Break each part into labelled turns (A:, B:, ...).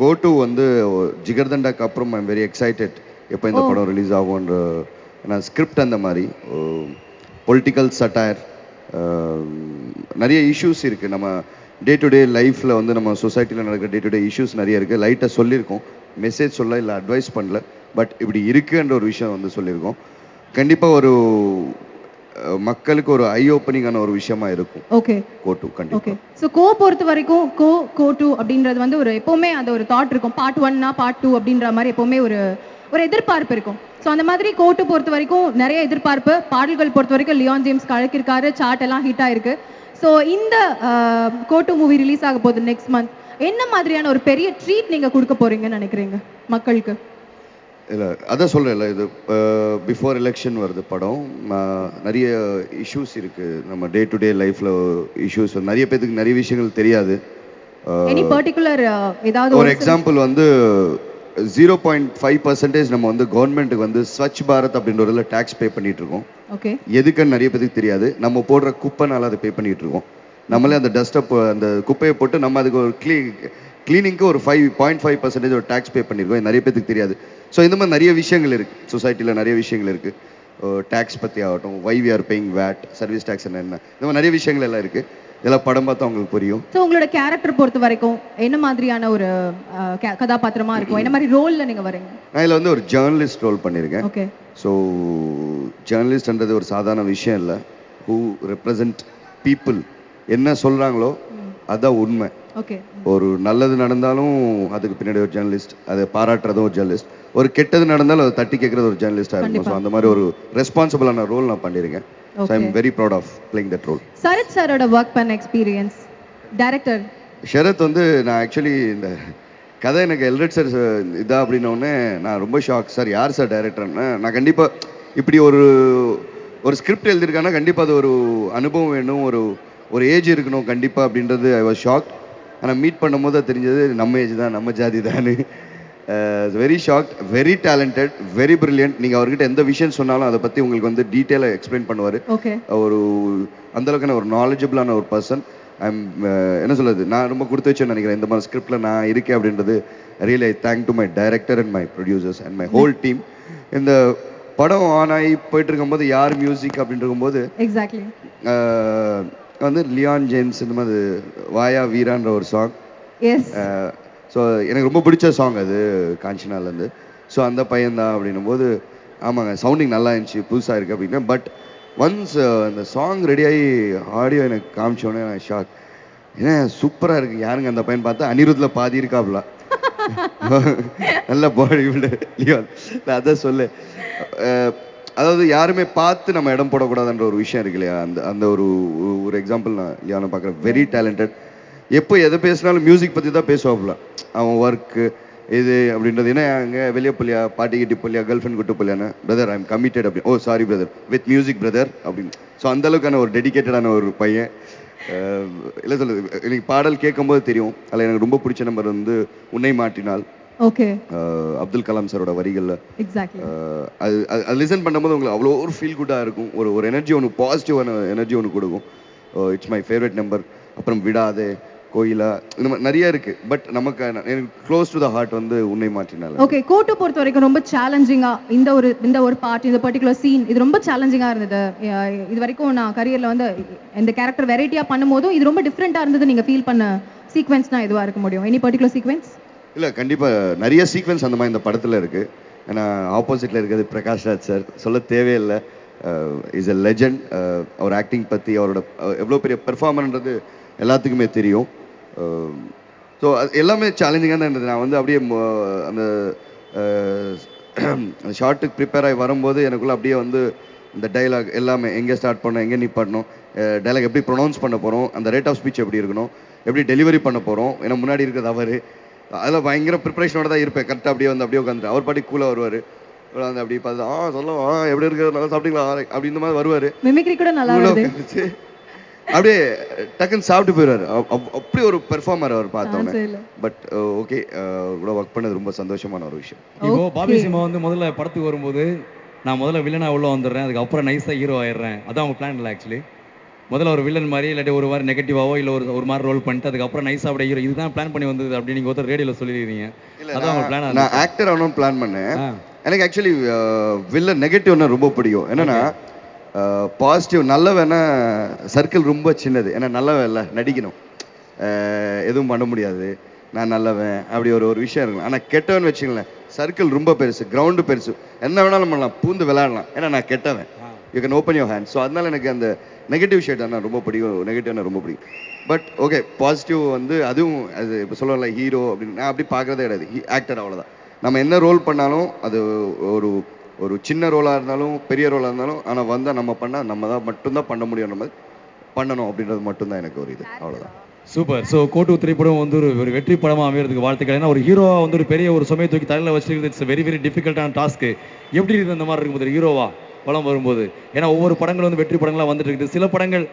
A: கோ two வந்து ஜிகர்தண்டாக்கு அப்புறம் I'm very excited எப்போ இந்த படம் ரிலீஸ் ஆகும்ன்ற. நான் ஸ்கிரிப்ட் அந்த மாதிரி பொலிட்டிக்கல் சட்டையர், நிறைய இஷ்யூஸ் இருக்குது நம்ம டே டு டே லைஃப்பில் வந்து நம்ம சொசைட்டியில் நடக்கிற டே டு டே இஷ்யூஸ் நிறைய இருக்குது. லைட்டாக சொல்லியிருக்கோம், மெசேஜ் சொல்ல இல்லை அட்வைஸ் பண்ணல, பட் இப்படி இருக்குன்ற ஒரு விஷயம் வந்து சொல்லியிருக்கோம். கண்டிப்பாக ஒரு மக்களுக்கு ஒரு ஐ ஓப்பனிங்கான ஒரு விஷயமா இருக்கும்.
B: ஓகே,
A: கோ டூ கண்டிப்பா.
B: ஓகே. சோ கோ பொறுத்த வரைக்கும் கோ டூ அப்படின்றது வந்து ஒரு எப்பவுமே அந்த ஒரு தாட் இருக்கும். பார்ட் 1னா பார்ட் 2 அப்படின்ற மாதிரி எப்பவுமே ஒரு எதிர்பார்ப்பு இருக்கும். ஸோ அந்த மாதிரி கோ டூ பொறுத்த வரைக்கும் நிறைய எதிர்பார்ப்பு. பாடல்கள் பொறுத்த வரைக்கும் லியான் ஜேம்ஸ் கலக்கிருக்காரு, சார்ட் எல்லாம் ஹிட் ஆயிருக்கு. ஸோ இந்த கோ டூ மூவி ரிலீஸ் ஆக போகுது நெக்ஸ்ட் மந்த். என்ன மாதிரியான ஒரு பெரிய ட்ரீட் நீங்க கொடுக்க போறீங்கன்னு நினைக்கிறீங்க மக்களுக்கு?
A: இல்லை அதான் சொல்கிறேன்ல, இது பிஃபோர் எலெக்ஷன் வருது படம். நிறைய இஷ்யூஸ் இருக்குது நம்ம டே டு டே லைஃப்பில். இஷ்யூஸ் நிறைய பேருக்கு நிறைய விஷயங்கள் தெரியாது.
B: எனி பர்டிகுலர் ஏதாவது
A: ஒரு எக்ஸாம்பிள் வந்து 0.5% நம்ம வந்து கவர்மெண்ட்டுக்கு வந்து ஸ்வச் பாரத் அப்படின்ற ஒரு டேக்ஸ் பே பண்ணிட்டு இருக்கோம்.
B: ஓகே,
A: எதுக்குன்னு நிறைய பேருக்கு தெரியாது. நம்ம போடுற குப்பைனால அதை பே பண்ணிட்டு இருக்கோம். நம்மளே அந்த டஸ்ட்டை அந்த குப்பையை போட்டு நம்ம அதுக்கு ஒரு கிளீனிங்க்கு ஒரு 5.5% ஒரு டேக்ஸ் பே பண்ணியிருக்கோம். நிறைய பேருக்கு தெரியாது. ஸோ இந்த மாதிரி நிறைய விஷயங்கள் இருக்குது சொசைட்டியில், நிறைய விஷயங்கள் இருக்குது. டேக்ஸ் பற்றி ஆகட்டும், why we are paying VAT, service tax என்ன, இந்த மாதிரி நிறைய விஷயங்கள் எல்லாம் இருக்குது. இதெல்லாம் படம் பார்த்தா உங்களுக்கு புரியும்.
B: ஸோ உங்களோட கேரக்டர் பொறுத்த வரைக்கும் என்ன மாதிரியான ஒரு கதாபாத்திரமா இருக்கும்? என்ன மாதிரி ரோல்ல நீங்க வரீங்க?
A: நான் இதில் வந்து ஒரு ஜேர்னலிஸ்ட் ரோல் பண்ணியிருக்கேன்.
B: ஓகே.
A: ஸோ ஜேர்னலிஸ்ட்ன்றது ஒரு சாதாரண விஷயம் இல்லை. ஹூ ரெப்ரசன்ட் பீப்புள், என்ன சொல்கிறாங்களோ அதுதான் உண்மை.
B: ஓகே.
A: ஒரு நல்லது நடந்தாலும் அதுக்கு பின்னாடி ஒரு ஜேர்னலிஸ்ட், அதை பாராட்டுறதும் ஒரு ஜேர்னலிஸ்ட், ஒரு கெட்டது நடந்தாலும் அதை தட்டி கேட்கறது ஒரு ஜேர்னலிஸ்டாக இருக்கும். ஸோ அந்த மாதிரி ஒரு ரெஸ்பான்சிபிளான ரோல் நான் பண்ணியிருக்கேன். So I'm very proud of playing that role.
B: Sarath சாரோட ஒர்க் பண்ண எக்ஸ்பீரியன்ஸ், டைரக்டர்
A: ஷரத் வந்து நான் ஆக்சுவலி இந்த கதை எனக்கு எல்ரெட் சார் இதா அப்படின்னோடனே நான் ரொம்ப ஷாக். சார் யார் சார் டைரக்டர்னு. நான் கண்டிப்பாக இப்படி ஒரு ஸ்கிரிப்ட் எழுதியிருக்காங்கன்னா கண்டிப்பாக அது ஒரு அனுபவம் வேணும், ஒரு ஏஜ் இருக்கணும் கண்டிப்பாக அப்படின்றது ஐ வாஸ் ஷாக்ட். ஆனால் மீட் பண்ணும்போது அது தெரிஞ்சது நம்ம ஏஜ் தான், நம்ம ஜாதி தான். Very shocked, very talented, very brilliant. நீங்கள் அவர்கிட்ட எந்த விஷயம் சொன்னாலும் அதை பற்றி உங்களுக்கு வந்து டீட்டெயிலாக எக்ஸ்பிளைன் பண்ணுவார்.
B: ஓகே.
A: ஒரு அந்தளவுக்கான ஒரு நாலேஜபிளான ஒரு பர்சன். ஐம் என்ன சொல்கிறது, நான் ரொம்ப கொடுத்து வச்சேன்னு நினைக்கிறேன் இந்த மாதிரி ஸ்கிரிப்டில் நான் இருக்கேன் அப்படின்றது. Really I thank to my director and my producers and my whole team. இந்த படம் ஆன் ஆகி போயிட்டு இருக்கும்போது யார் மியூசிக் அப்படின்னு இருக்கும்போது
B: எக்ஸாக்ட்லி
A: வந்து லியான் ஜேம்ஸ் இந்த மாதிரி வாயா வீரான்ற ஒரு சாங்.
B: எஸ்.
A: ஸோ எனக்கு ரொம்ப பிடிச்ச சாங் அது காஞ்சனாலேருந்து. ஸோ அந்த பையன்தான் அப்படின்னும் போது ஆமாங்க சவுண்டிங் நல்லா இருந்துச்சு, புதுசாக இருக்குது அப்படின்னா. பட் ஒன்ஸ் அந்த சாங் ரெடியாகி ஆடியோ எனக்கு காமிச்சோடனே நான் ஷாக். ஏன்னா சூப்பராக இருக்குது. யாருங்க அந்த பையன் பார்த்தா அனிருத்தில் பாதி இருக்காப்ல. நல்ல பாடி பில்டர் லியான். நான் அதான் சொல்ல, அதாவது யாருமே பார்த்து நம்ம இடம் போடக்கூடாதுன்ற ஒரு விஷயம் இருக்கு இல்லையா. அந்த ஒரு எக்ஸாம்பிள் நான் லியானை பார்க்குறேன். Very talented. எப்போ எதை பேசினாலும் மியூசிக் பற்றி தான் பேசுவாப்புல. அவன் ஒர்க்கு இது அப்படின்றது. ஏன்னா அங்கே வெளியே போலியா, பாட்டி கிட்டி போலியா, கேர்ள் ஃப்ரெண்ட் கூட்டு போலியான்னு, பிரதர் ஐ எம் கமிட்டட் அப்படி. Oh sorry brother, with music brother அப்படின்னு. ஸோ அந்தளவுக்கான ஒரு டெடிக்கேட்டடான ஒரு பையன். இல்லை சொல்லுது, எனக்கு பாடல் கேட்கும்போது தெரியும். அதில் எனக்கு ரொம்ப பிடிச்ச நம்பர் வந்து உன்னை மாட்டினால்.
B: ஓகே.
A: அப்துல் கலாம் சாரோட வரிகளில்
B: எக்ஸாக்ட்லி
A: அது லிசன் பண்ணும்போது உங்களுக்கு அவ்வளோ ஒரு ஃபீல் குட்டாக இருக்கும். ஒரு எனர்ஜி ஒன்று, பாசிட்டிவான எனர்ஜி ஒன்று கொடுக்கும். It's my favourite number. அப்புறம் விடாதே, கோயிலா, இந்த மாதிரி நிறைய இருக்கு. பட் நமக்கு எனக்கு க்ளோஸ் டு த ஹார்ட் வந்து உன்னை மாற்றினால.
B: ஓகே. கோட்டு பொறுத்த வரைக்கும் ரொம்ப சேலஞ்சிங்கா இந்த ஒரு பார்ட், இந்த பர்டிகுலர் சீன் இது ரொம்ப சேலஞ்சிங்கா இருந்தது. இது வரைக்கும் நான் கரியர்ல வந்து இந்த கேரக்டர் வெரைட்டியா பண்ணும்போதும் இது ரொம்ப டிஃப்ரெண்டா இருந்தது. நீங்க ஃபீல் பண்ண சீக்வென்ஸ்னா எதுவா இருக்க முடியும்? Any particular sequence?
A: இல்லை கண்டிப்பாக நிறைய சீக்வென்ஸ் அந்த மாதிரி இந்த படத்தில் இருக்குது. ஏன்னா ஆப்போசிட்டில் இருக்கிறது பிரகாஷ் ராஜ் சார், சொல்ல தேவையில்லை. Is a legend. அவர் ஆக்டிங் பற்றி, அவரோட எவ்வளோ பெரிய பெர்ஃபார்மர்ன்றது எல்லாத்துக்குமே தெரியும். ஸோ அது எல்லாமே சேலஞ்சிங்காக தான் இருந்தது. நான் வந்து அப்படியே அந்த ஷார்ட்டுக்கு ப்ரிப்பேர் ஆகி வரும்போது எனக்குள்ளே அப்படியே வந்து இந்த டைலாக் எல்லாமே எங்கே ஸ்டார்ட் பண்ணணும், எங்கே நிப்பாட்டணும், டைலாக் எப்படி ப்ரொனவுன்ஸ் பண்ண போகிறோம், அந்த ரேட் ஆஃப் ஸ்பீச் எப்படி இருக்கணும், எப்படி டெலிவரி பண்ண போகிறோம். ஏன்னா முன்னாடி இருக்கிறது அவர். அதில் பயங்கர ப்ரிப்பரேஷனோட தான் இருப்பேன். கரெக்டாக அப்படியே வந்து அப்படியே உட்காந்துட்டு அவர் பாட்டி கூலாக வருவார். வந்து அப்படி பார்த்து சொல்லுவோம் எப்படி இருக்கிறது, நல்லா சாப்பிட்டீங்களா அப்படி இந்த மாதிரி வருவார்.
B: மிமிக்ரி கூட நல்லா
A: உட்காந்துச்சு அப்படியே டக்குன்னு சாப்பிட்டு போயிடுவார். அப்படி ஒரு பெர்ஃபார்மர் அவர் பார்த்தோன்னே. பட் ஓகே, கூட ஒர்க் பண்ணது ரொம்ப சந்தோஷமான ஒரு விஷயம்.
C: இப்போ பாபி சிம்மா வந்து முதல்ல படத்துக்கு வரும்போது நான் முதல்ல வில்லனா உள்ள வந்துடுறேன், அதுக்கப்புறம் நைஸா ஹீரோ ஆயிடுறேன், அதான் உங்க பிளான் இல்லை ஆக்சுவலி? முதல்ல ஒரு வில்லன் மாதிரி இல்லாட்டி ஒரு மாதிரி நெகட்டிவாவோ இல்ல ஒரு மாதிரி ரோல் பண்ணிட்டு அதுக்கப்புறம் நைஸா அப்படியே ஹீரோ இதுதான் பிளான் பண்ணி வந்தது அப்படி நீங்க ஒருத்தர் ரேடியோல சொல்லிருக்கீங்க. அதான் உங்க பிளான்.
A: நான் ஆக்டர் ஆகணும்னு பிளான் பண்ணேன். எனக்கு ஆக்சுவலி வில்லன் நெகட்டிவ்னா ரொம்ப பிடிக்கும். என்னன்னா பாசிட்டிவ் நல்லவனா சர்க்கிள் ரொம்ப சின்னது. ஏன்னா நல்லவன் இல்லை நடிக்கணும், எதுவும் பண்ண முடியாது, நான் நல்லவன் அப்படி ஒரு விஷயம் இருக்கும். ஆனால் கெட்டவன் வச்சுங்களேன் சர்க்கிள் ரொம்ப பெருசு, கிரவுண்டு பெருசு, என்ன வேணாலும் பண்ணலாம், பூந்து விளையாடலாம். ஏன்னா நான் கெட்டவன், you can open your hand. So அதனால எனக்கு அந்த நெகட்டிவ் ஷேட் ஆனால் ரொம்ப பிடிக்கும், நெகட்டிவ்னா ரொம்ப பிடிக்கும். பட் ஓகே பாசிட்டிவ் வந்து அதுவும் அது இப்போ சொல்லல ஹீரோ அப்படின்னு நான் அப்படி பார்க்குறதே கிடையாது. ஆக்டர் அவ்வளோதான். நம்ம என்ன ரோல் பண்ணாலும் அது ஒரு ஒரு சின்ன ரோலாக இருந்தாலும் பெரிய ரோலாக இருந்தாலும் ஆனால் வந்தால் நம்ம பண்ணால் நம்ம தான் மட்டும்தான் பண்ண முடியும், நம்ம பண்ணணும் அப்படின்றது மட்டும்தான் எனக்கு ஒரு இது. அவ்வளோதான்.
C: சூப்பர். ஸோ கோட்டு திரைப்படம் வந்து ஒரு வெற்றி படமாக அமைகிறதுக்கு வாழ்த்துக்கள். ஏன்னா ஒரு ஹீரோவா வந்து ஒரு பெரிய ஒரு சுமையை தூக்கி தலையில் வச்சுருக்கிறது இட்ஸ் வெரி வெரி டிஃபிகல்ட்டான டாஸ்க்கு. எப்படி இருக்குது அந்த மாதிரி இருக்கும்போது ஹீரோவா படம் வரும்போது? ஏன்னா ஒவ்வொரு படங்கள் வந்து வெற்றி படங்களாக வந்துட்டு இருக்குது, சில படங்கள்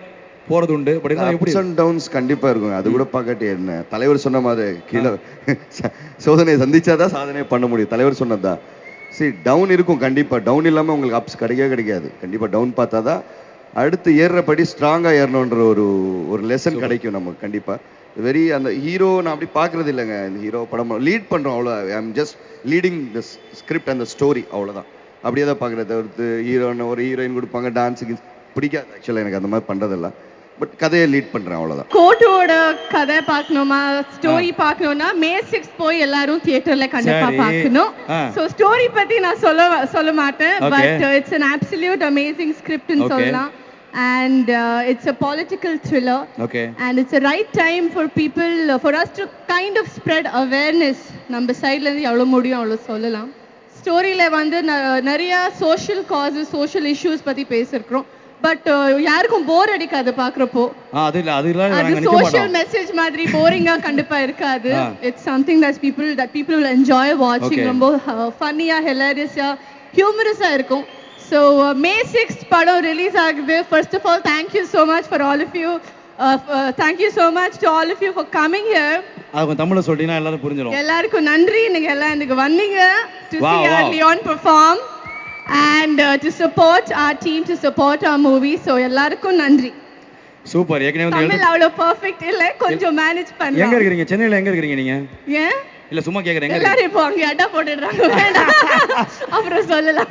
C: போறது உண்டு. பட் எப்படி
A: அண்ட் டவுன்ஸ் கண்டிப்பா இருக்கும். அது கூட பார்க்கட்டு என்ன தலைவர் சொன்ன மாதிரி கீழே சோதனையை சந்திச்சாதான் சாதனை பண்ண முடியும். தலைவர் சொன்னதுதான். சரி டவுன் இருக்கும் கண்டிப்பா. டவுன் இல்லாம உங்களுக்கு அப்ஸ் கிடைக்காது. கண்டிப்பா டவுன் பார்த்தாதான் அடுத்து ஏறுறபடி ஸ்ட்ராங்கா ஏறணுன்ற ஒரு லெசன் கிடைக்கும் நமக்கு கண்டிப்பா. வெரி அந்த ஹீரோ நான் அப்படி பார்க்கறது இல்லைங்க. இந்த ஹீரோ படம் லீட் பண்றோம் அவ்வளோ. I am just leading the script and the story, அவ்வளோதான். அப்படியே தான் பார்க்குறது தவிர்த்து ஹீரோன்னு ஒரு ஹீரோயின் கொடுப்பாங்க டான்ஸுக்கு பிடிக்காது. ஆக்சுவலாக எனக்கு அந்த மாதிரி பண்றதில்ல. பட் கதையை லீட் பண்றேன், அவ்வளவுதான்.
D: கோட்டோட கதை பார்க்கணுமா, ஸ்டோரி பார்க்கணும்னா May 6 போய் எல்லாரும் தியேட்டர்ல கண்டிப்பா பார்க்கணும். சோ ஸ்டோரி பத்தி நான் சொல்ல மாட்டேன். But it's an absolute amazing script ன்னு சொல்லலாம். And it's a political thriller. And it's a right time for people, for us to kind of spread awareness. நம்ம சைடுல இருந்து எவ்வளவு முடியும் அவ்வளவு சொல்லலாம். ஸ்டோரியில வந்து நிறைய சோஷியல் காசஸ், சோஷியல் இஷ்யூஸ் பத்தி பேசிருக்கிறோம். பட் யாருக்கும் போர் அடிக்காது பாக்குறப்போ. அது சோஷியல் மெசேஜ் மாதிரி போரிங்கா கண்டிப்பா இருக்காது. It's something that people will enjoy watching. ரொம்ப ஃபன்னியா, ஹிலேரியஸா, ஹியூமரஸா இருக்கும். So May 6th படம் ரிலீஸ் ஆகுது. First of all, thank you so much for all of you. Thank you so much to all of you for coming here.
C: அது தமிழ்ல சொல்றீனா எல்லாரும் புரிஞ்சிரும்.
D: எல்லாருக்கும் நன்றி, நீங்க எல்லாம் இங்க வந்தீங்க to see our Leon perform and to support our team, to support our movie. So எல்லாருக்கும் நன்றி.
C: சூப்பர். ஏற்கனவே வந்து
D: தமிழ் அவ்வளவு பெர்ஃபெக்ட் இல்ல, கொஞ்சம் மேனேஜ் பண்ணலாம்.
C: எங்க இருக்கீங்க? சென்னையில எங்க இருக்கீங்க நீங்க?
D: ஏன்
C: இல்ல சும்மா கேக்குறேன்.
D: எல்லாரும் இப்போ அங்க அட்டா போட்டுடுறாங்க. வேண்டாம் அப்புறம் சொல்லலாம்.